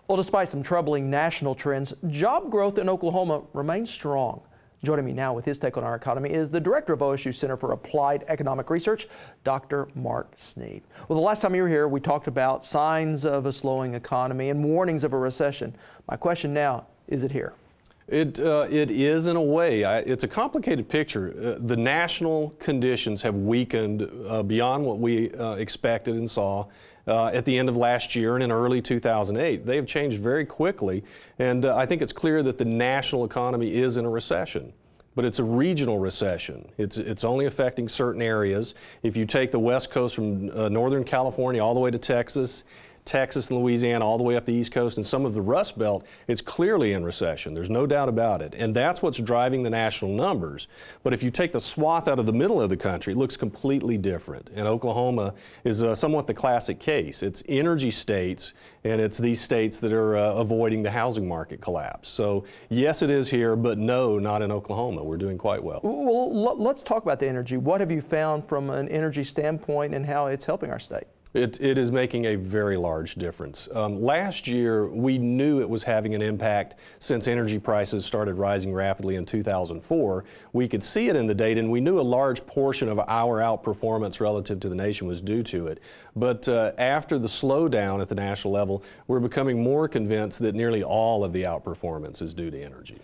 Well, despite some troubling national trends, job growth in Oklahoma remains strong. Joining me now with his take on our economy is the director of OSU Center for Applied Economic Research, Dr. Mark Snead. Well, the last time you were here, we talked about signs of a slowing economy and warnings of a recession. My question now, is it here? It is in a way. It's a complicated picture. The national conditions have weakened beyond what we expected and saw at the end of last year and in early 2008. They have changed very quickly, and I think it's clear that the national economy is in a recession. But it's a regional recession. It's only affecting certain areas. If you take the West Coast from Northern California all the way to Texas and Louisiana, all the way up the East Coast, and some of the Rust Belt, it's clearly in recession. There's no doubt about it. And that's what's driving the national numbers. But if you take the swath out of the middle of the country, it looks completely different. And Oklahoma is somewhat the classic case. It's energy states, and it's these states that are avoiding the housing market collapse. So yes, it is here, but no, not in Oklahoma. We're doing quite well. Well, let's talk about the energy. What have you found from an energy standpoint and how it's helping our state? It is making a very large difference. Last year, we knew it was having an impact since energy prices started rising rapidly in 2004. We could see it in the data, and we knew a large portion of our outperformance relative to the nation was due to it. But after the slowdown at the national level, we're becoming more convinced that nearly all of the outperformance is due to energy.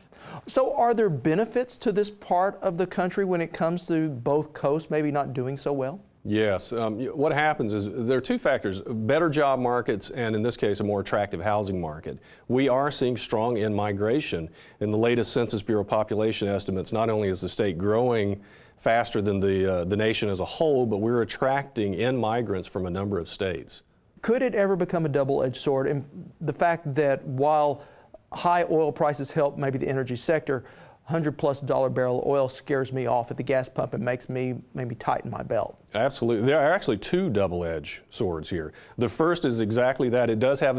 So are there benefits to this part of the country when it comes to both coasts maybe not doing so well? Yes. What happens is there are two factors: better job markets and, in this case, a more attractive housing market. We are seeing strong in-migration. In the latest Census Bureau population estimates, not only is the state growing faster than the nation as a whole, but we're attracting in-migrants from a number of states. Could it ever become a double-edged sword? And the fact that while high oil prices help maybe the energy sector, $100+ barrel oil scares me off at the gas pump and makes me maybe tighten my belt. Absolutely. There are actually two double-edged swords here. The first is exactly that. It does have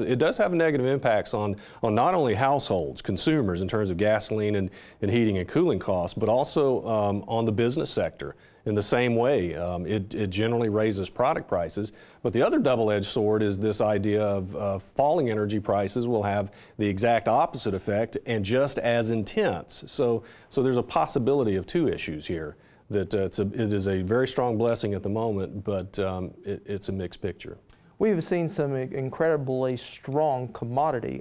negative impacts on not only households, consumers in terms of gasoline and heating and cooling costs, but also on the business sector. In the same way, it generally raises product prices. But the other double-edged sword is this idea of falling energy prices will have the exact opposite effect and just as intense. So there's a possibility of two issues here. That it is a very strong blessing at the moment, but it's a mixed picture. We've seen some incredibly strong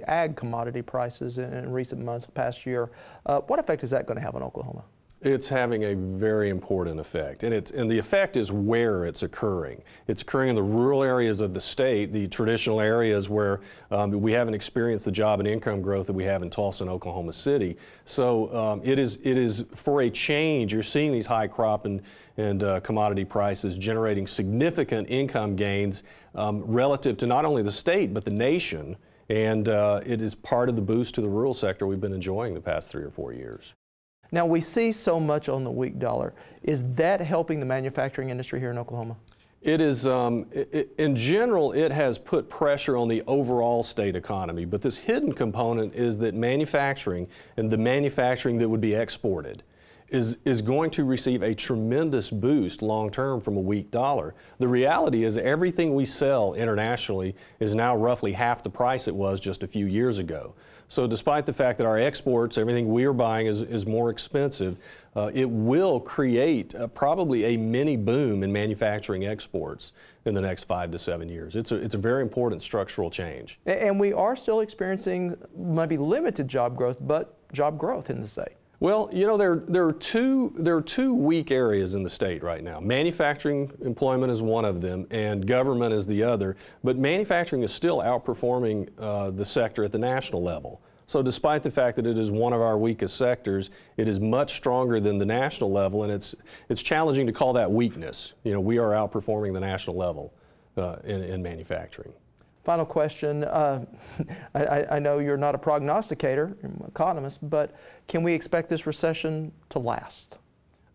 ag commodity prices in recent months, past year. What effect is that going to have on Oklahoma? It's having a very important effect, and the effect is where it's occurring. It's occurring in the rural areas of the state, the traditional areas where we haven't experienced the job and income growth that we have in Tulsa and Oklahoma City. So it is for a change. You're seeing these high crop and commodity prices generating significant income gains relative to not only the state but the nation, and it is part of the boost to the rural sector we've been enjoying the past 3 or 4 years. Now, we see so much on the weak dollar. Is that helping the manufacturing industry here in Oklahoma? It is, in general, it has put pressure on the overall state economy, but this hidden component is that manufacturing and the manufacturing that would be exported is going to receive a tremendous boost long-term from a weak dollar. The reality is everything we sell internationally is now roughly half the price it was just a few years ago. So despite the fact that our exports, everything we are buying is more expensive, it will create probably a mini boom in manufacturing exports in the next 5 to 7 years. It's a very important structural change. And we are still experiencing maybe limited job growth, but job growth in the state. Well, you know, there are two weak areas in the state right now. Manufacturing employment is one of them, and government is the other. But manufacturing is still outperforming the sector at the national level. So despite the fact that it is one of our weakest sectors, it is much stronger than the national level, and it's challenging to call that weakness. You know, we are outperforming the national level in manufacturing. Final question. I know you're not a prognosticator, you're an economist, but can we expect this recession to last?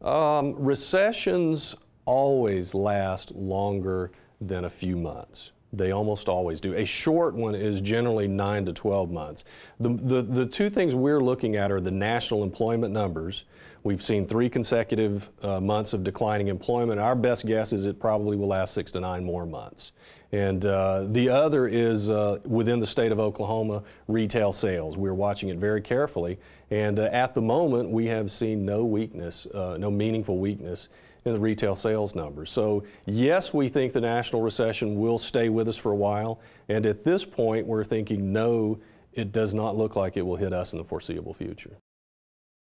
Recessions always last longer than a few months. They almost always do. A short one is generally 9 to 12 months. The two things we're looking at are the national employment numbers. We've seen 3 consecutive months of declining employment. Our best guess is it probably will last 6 to 9 more months. And the other is within the state of Oklahoma, retail sales. We're watching it very carefully, and at the moment we have seen no weakness, no meaningful weakness in the retail sales numbers. So yes, we think the national recession will stay with us for a while, and at this point we're thinking no, it does not look like it will hit us in the foreseeable future.